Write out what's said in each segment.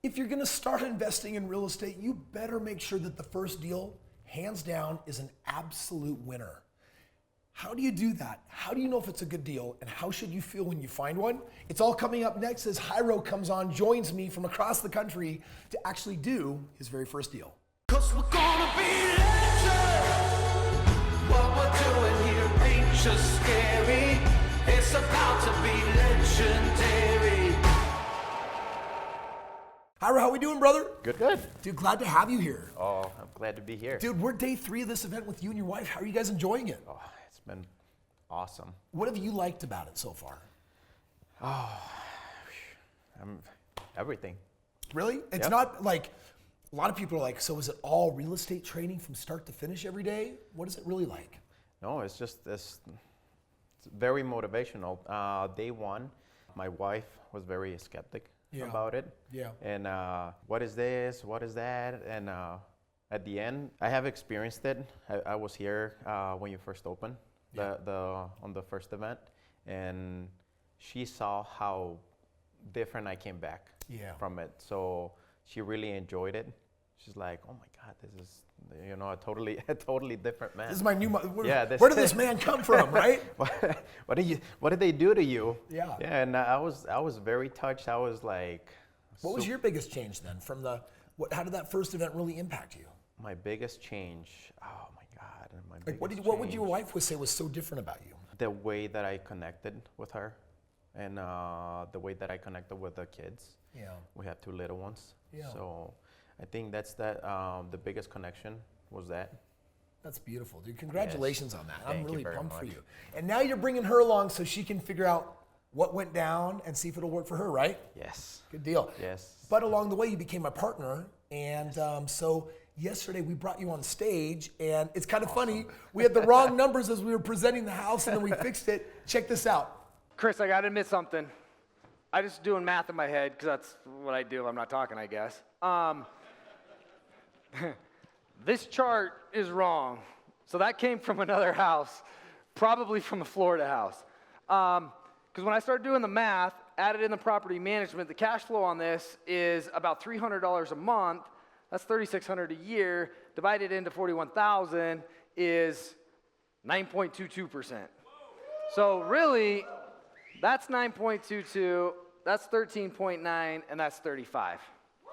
If you're gonna start investing in real estate, you better make sure that the first deal, hands down, is an absolute winner. How do you do that? How do you know if it's a good deal? And how should you feel when you find one? It's all coming up next as Jairo comes on, joins me from across the country to actually do his very first deal. 'Cause we're gonna be legends. What we're doing here ain't just scary. It's about to be legendary. Jairo, how we doing, brother? Good, good. Dude, glad to have you here. Oh, I'm glad to be here. Dude, we're day 3 of this event with you and your wife. How are you guys enjoying it? Oh, it's been awesome. What have you liked about it so far? Everything. Really? It's Yep. not like, a lot of people are like, so is it all real estate training from start to finish every day? What is it really like? No, it's just this. It's very motivational. Day one, my wife was very skeptic about it. Yeah. And what is this? What is that? And at the end, I have experienced it. I was here when you first opened on the first event, and she saw how different I came back from it. So she really enjoyed it. She's like, "Oh my God, this is a totally different man." This is my new mother. Yeah, Where did this man come from, right? What did they do to you? Yeah. Yeah, and I was very touched. I was like, What was your biggest change then from how did that first event really impact you? my biggest change? Oh my God, my Like, what biggest would your change. wife say was so different about you? The way that I connected with her, and the way that I connected with the kids. Yeah. We have 2 little ones. Yeah. So I think that's the biggest connection was that. That's beautiful, dude. Congratulations on that. I'm Thank you really very pumped for much. you. And now you're bringing her along so she can figure out what went down and see if it'll work for her, right? Yes. Good deal. Yes. But along the way, you became my partner. And so yesterday we brought you on stage, and it's kind of funny. We had the wrong numbers as we were presenting the house, and then we fixed it. Check this out. Kris, I gotta admit something. I just doing math in my head, because that's what I do. I'm not talking, I guess. This chart is wrong. So that came from another house, probably from a Florida house. Because when I started doing the math, added in the property management, the cash flow on this is about $300 a month. That's $3,600 a year. Divided into 41,000 is 9.22%. So really, that's 9.22, that's 13.9, and that's 35.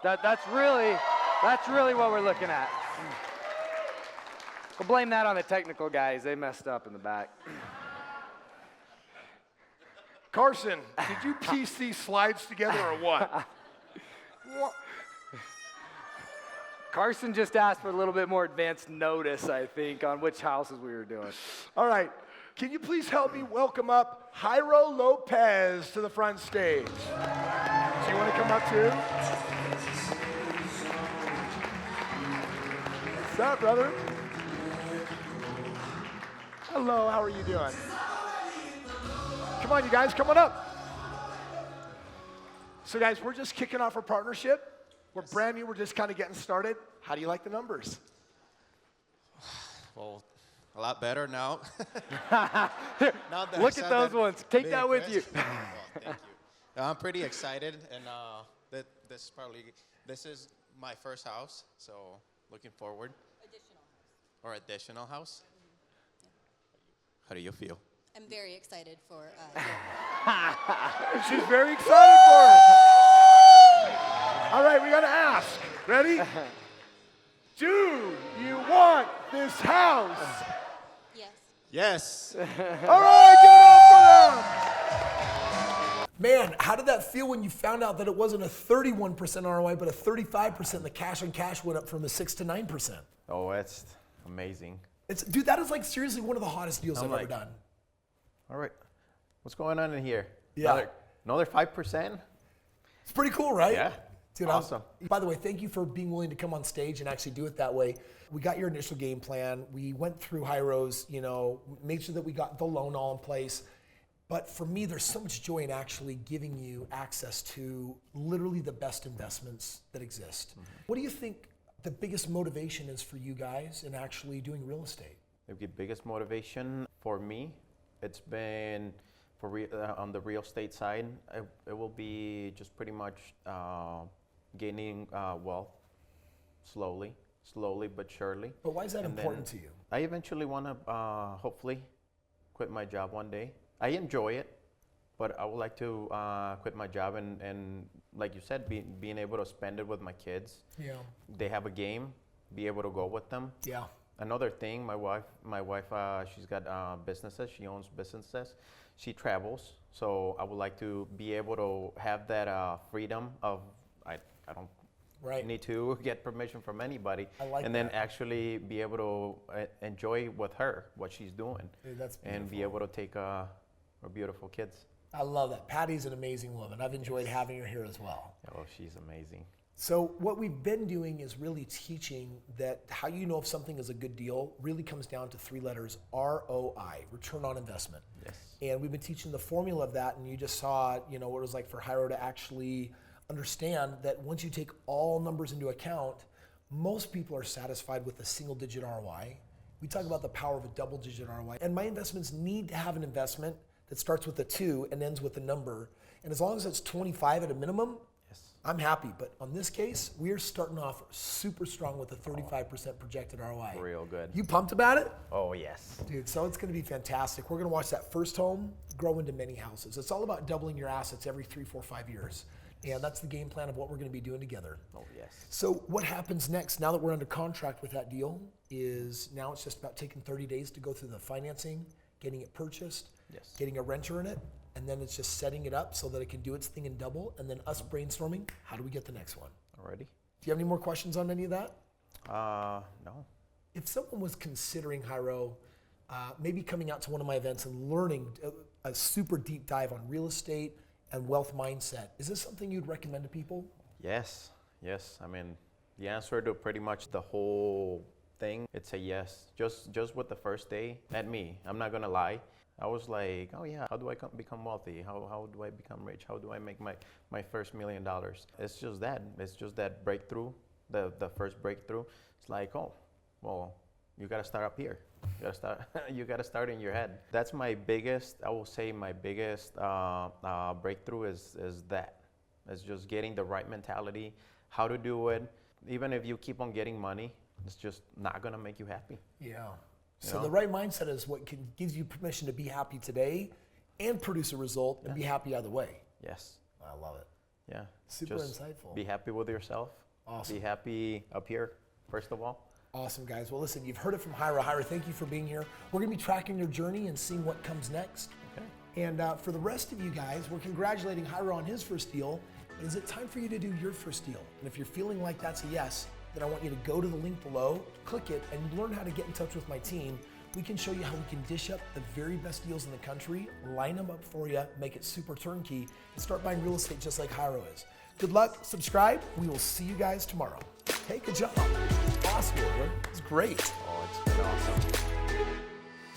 That's really what we're looking at. We'll blame that on the technical guys. They messed up in the back. Carson, did you piece these slides together or what? Carson just asked for a little bit more advanced notice, I think, on which houses we were doing. All right. Can you please help me welcome up Jairo Lopez to the front stage? Do you want to come up too? What's up, brother? Hello, how are you doing? Come on, you guys, come on up. So guys, we're just kicking off our partnership. We're brand new, we're just kind of getting started. How do you like the numbers? Well, a lot better now. Look at those ones. Take that with you. Well, thank you. I'm pretty excited, and this is my first house, so looking forward. Additional house. How do you feel? I'm very excited for She's very excited for it. All right, we got to ask. Ready? Do you want this house? yes. Yes. All right, give it up for them. Man, how did that feel when you found out that it wasn't a 31% ROI, but a 35%? The cash on cash went up from a 6 to 9%. Oh, it's amazing. Dude, that is like seriously one of the hottest deals I've ever done. All right, what's going on in here? Yeah. Another 5%? It's pretty cool, right? Yeah. Dude, awesome. By the way, thank you for being willing to come on stage and actually do it that way. We got your initial game plan. We went through Jairo's, made sure that we got the loan all in place. But for me, there's so much joy in actually giving you access to literally the best investments that exist. Mm-hmm. What do you think the biggest motivation is for you guys in actually doing real estate? The biggest motivation for me, it's been on the real estate side. It will be just pretty much gaining wealth slowly but surely. But why is that And then important to you? I eventually want to hopefully quit my job one day. I enjoy it, but I would like to quit my job and like you said, being able to spend it with my kids. Yeah. They have a game, be able to go with them. Yeah. Another thing, my wife, she's got businesses. She owns businesses. She travels, so I would like to be able to have that freedom of I don't Right. need to get permission from anybody, I like and then that. actually be able to enjoy with her what she's doing, Dude, that's and be beautiful. able to take our beautiful kids. I love that. Patty's an amazing woman. I've enjoyed having her here as well. Oh, she's amazing. So what we've been doing is really teaching that how you know if something is a good deal really comes down to 3 letters, ROI, return on investment. Yes. And we've been teaching the formula of that, and you just saw, what it was like for Hyro to actually understand that once you take all numbers into account, most people are satisfied with a single-digit ROI. We talk about the power of a double-digit ROI, and my investments need to have an investment that starts with a 2 and ends with a number. And as long as it's 25 at a minimum, Yes. I'm happy. But on this case, we are starting off super strong with a 35% projected ROI. Real good. You pumped about it? Oh, yes. Dude, so it's going to be fantastic. We're going to watch that first home grow into many houses. It's all about doubling your assets every 3, 4, 5 years. And that's the game plan of what we're going to be doing together. Oh, yes. So what happens next, now that we're under contract with that deal, is now it's just about taking 30 days to go through the financing, getting it purchased, Yes. getting a renter in it, and then it's just setting it up so that it can do its thing in double, and then us brainstorming, how do we get the next one? Already? Do you have any more questions on any of that? No. If someone was considering Hyro, maybe coming out to one of my events and learning a super deep dive on real estate and wealth mindset, is this something you'd recommend to people? Yes. Yes. I mean, the answer to pretty much the whole thing, it's a yes. Just with the first day, at me, I'm not gonna lie. I was like, oh yeah, how do I become wealthy? How do I become rich? How do I make my first $1 million? It's just that. It's just that breakthrough, the first breakthrough. It's like, oh, well, you gotta start up here. You gotta start in your head. That's my biggest, I will say my biggest breakthrough is that. It's just getting the right mentality, how to do it. Even if you keep on getting money, it's just not gonna make you happy. Yeah. You So know? the right mindset is what gives you permission to be happy today and produce a result and be happy either way. Yes. I love it. Yeah. Super Just insightful. Be happy with yourself. Awesome. Be happy up here, first of all. Awesome, guys. Well, listen, you've heard it from Hyra. Hyra, thank you for being here. We're going to be tracking your journey and seeing what comes next. Okay. And for the rest of you guys, we're congratulating Hyra on his first deal. But is it time for you to do your first deal? And if you're feeling like that's a yes, then I want you to go to the link below, click it, and learn how to get in touch with my team. We can show you how we can dish up the very best deals in the country, line them up for you, make it super turnkey, and start buying real estate just like Hyro is. Good luck, subscribe. We will see you guys tomorrow. Hey, good job. Awesome, man. It's great. Oh, it's been awesome.